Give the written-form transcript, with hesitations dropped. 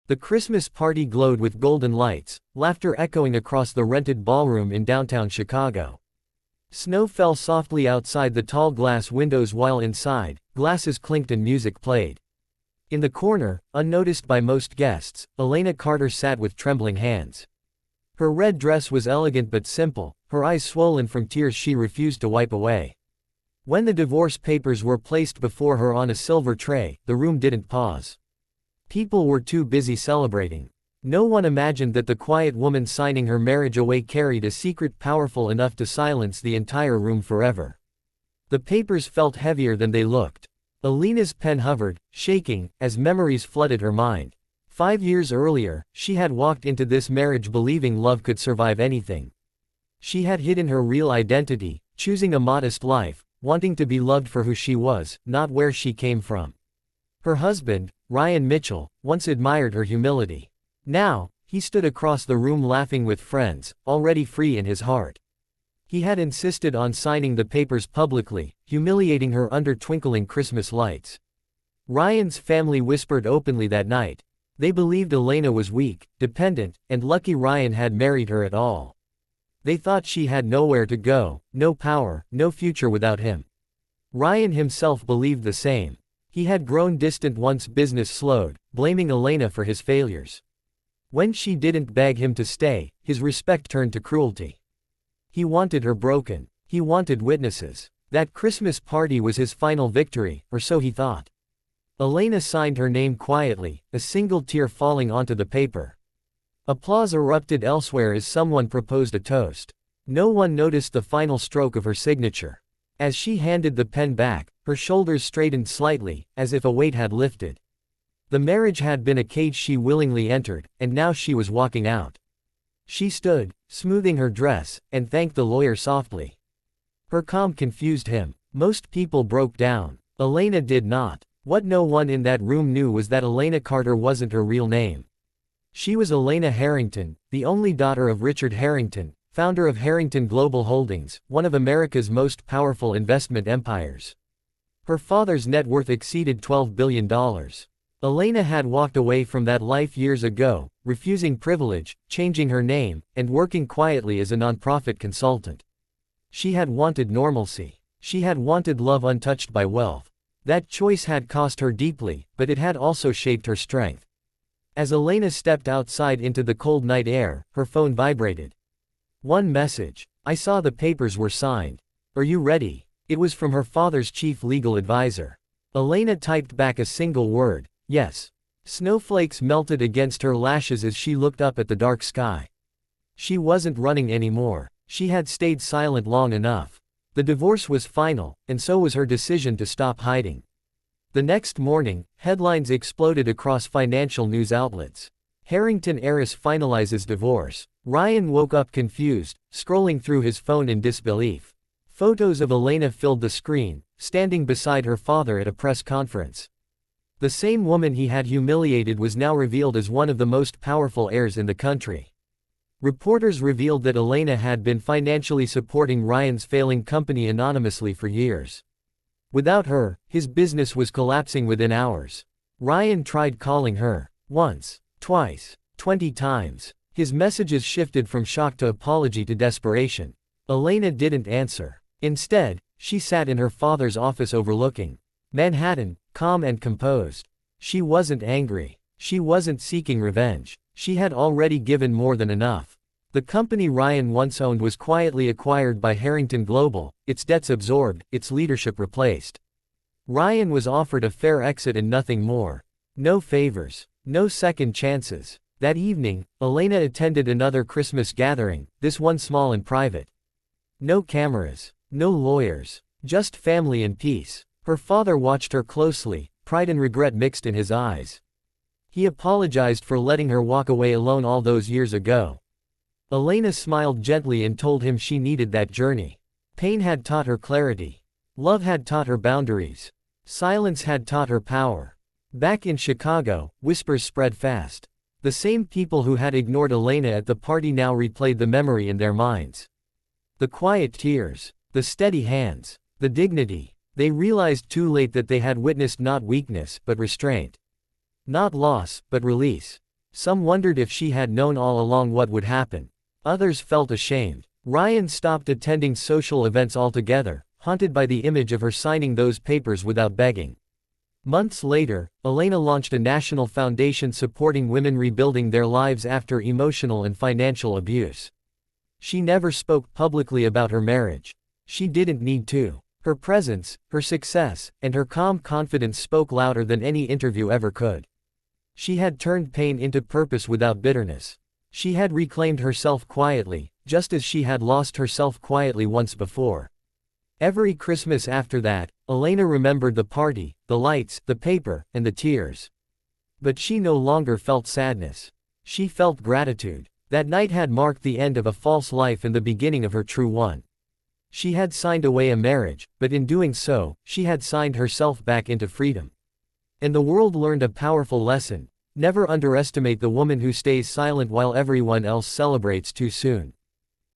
The Christmas party glowed with golden lights, laughter echoing across the rented ballroom in downtown Chicago. Snow fell softly outside the tall glass windows while inside, glasses clinked and music played. In the corner, unnoticed by most guests, Elena Carter sat with trembling hands. Her red dress was elegant but simple, her eyes swollen from tears she refused to wipe away. When the divorce papers were placed before her on a silver tray, the room didn't pause. People were too busy celebrating. No one imagined that the quiet woman signing her marriage away carried a secret powerful enough to silence the entire room forever. The papers felt heavier than they looked. Elena's pen hovered, shaking, as memories flooded her mind. 5 years earlier, she had walked into this marriage believing love could survive anything. She had hidden her real identity, choosing a modest life, wanting to be loved for who she was, not where she came from. Her husband, Ryan Mitchell, once admired her humility. Now, he stood across the room laughing with friends, already free in his heart. He had insisted on signing the papers publicly, humiliating her under twinkling Christmas lights. Ryan's family whispered openly that night. They believed Elena was weak, dependent, and lucky Ryan had married her at all. They thought she had nowhere to go, no power, no future without him. Ryan himself believed the same. He had grown distant once business slowed, blaming Elena for his failures. When she didn't beg him to stay, his respect turned to cruelty. He wanted her broken. He wanted witnesses. That Christmas party was his final victory, or so he thought. Elena signed her name quietly, a single tear falling onto the paper. Applause erupted elsewhere as someone proposed a toast. No one noticed the final stroke of her signature. As she handed the pen back, her shoulders straightened slightly, as if a weight had lifted. The marriage had been a cage she willingly entered, and now she was walking out. She stood, smoothing her dress, and thanked the lawyer softly. Her calm confused him. Most people broke down. Elena did not. What no one in that room knew was that Elena Carter wasn't her real name. She was Elena Harrington, the only daughter of Richard Harrington, founder of Harrington Global Holdings, one of America's most powerful investment empires. Her father's net worth exceeded $12 billion. Elena had walked away from that life years ago, refusing privilege, changing her name, and working quietly as a nonprofit consultant. She had wanted normalcy. She had wanted love untouched by wealth. That choice had cost her deeply, but it had also shaped her strength. As Elena stepped outside into the cold night air, her phone vibrated. One message. I saw the papers were signed. Are you ready? It was from her father's chief legal advisor. Elena typed back a single word, yes. Snowflakes melted against her lashes as she looked up at the dark sky. She wasn't running anymore. She had stayed silent long enough. The divorce was final, and so was her decision to stop hiding. The next morning, headlines exploded across financial news outlets. Harrington heiress finalizes divorce. Ryan woke up confused, scrolling through his phone in disbelief. Photos of Elena filled the screen, standing beside her father at a press conference. The same woman he had humiliated was now revealed as one of the most powerful heirs in the country. Reporters revealed that Elena had been financially supporting Ryan's failing company anonymously for years. Without her, his business was collapsing within hours. Ryan tried calling her. Once, twice, 20 times. His messages shifted from shock to apology to desperation. Elena didn't answer. Instead, she sat in her father's office overlooking Manhattan, calm and composed. She wasn't angry. She wasn't seeking revenge. She had already given more than enough. The company Ryan once owned was quietly acquired by Harrington Global, its debts absorbed, its leadership replaced. Ryan was offered a fair exit and nothing more. No favors. No second chances. That evening, Elena attended another Christmas gathering, this one small and private. No cameras. No lawyers. Just family and peace. Her father watched her closely, pride and regret mixed in his eyes. He apologized for letting her walk away alone all those years ago. Elena smiled gently and told him she needed that journey. Pain had taught her clarity. Love had taught her boundaries. Silence had taught her power. Back in Chicago, whispers spread fast. The same people who had ignored Elena at the party now replayed the memory in their minds. The quiet tears. The steady hands. The dignity. They realized too late that they had witnessed not weakness but restraint. Not loss, but release. Some wondered if she had known all along what would happen. Others felt ashamed. Ryan stopped attending social events altogether, haunted by the image of her signing those papers without begging. Months later, Elena launched a national foundation supporting women rebuilding their lives after emotional and financial abuse. She never spoke publicly about her marriage. She didn't need to. Her presence, her success, and her calm confidence spoke louder than any interview ever could. She had turned pain into purpose without bitterness. She had reclaimed herself quietly, just as she had lost herself quietly once before. Every Christmas after that, Elena remembered the party, the lights, the paper, and the tears. But she no longer felt sadness. She felt gratitude. That night had marked the end of a false life and the beginning of her true one. She had signed away a marriage, but in doing so, she had signed herself back into freedom. And the world learned a powerful lesson: never underestimate the woman who stays silent while everyone else celebrates too soon.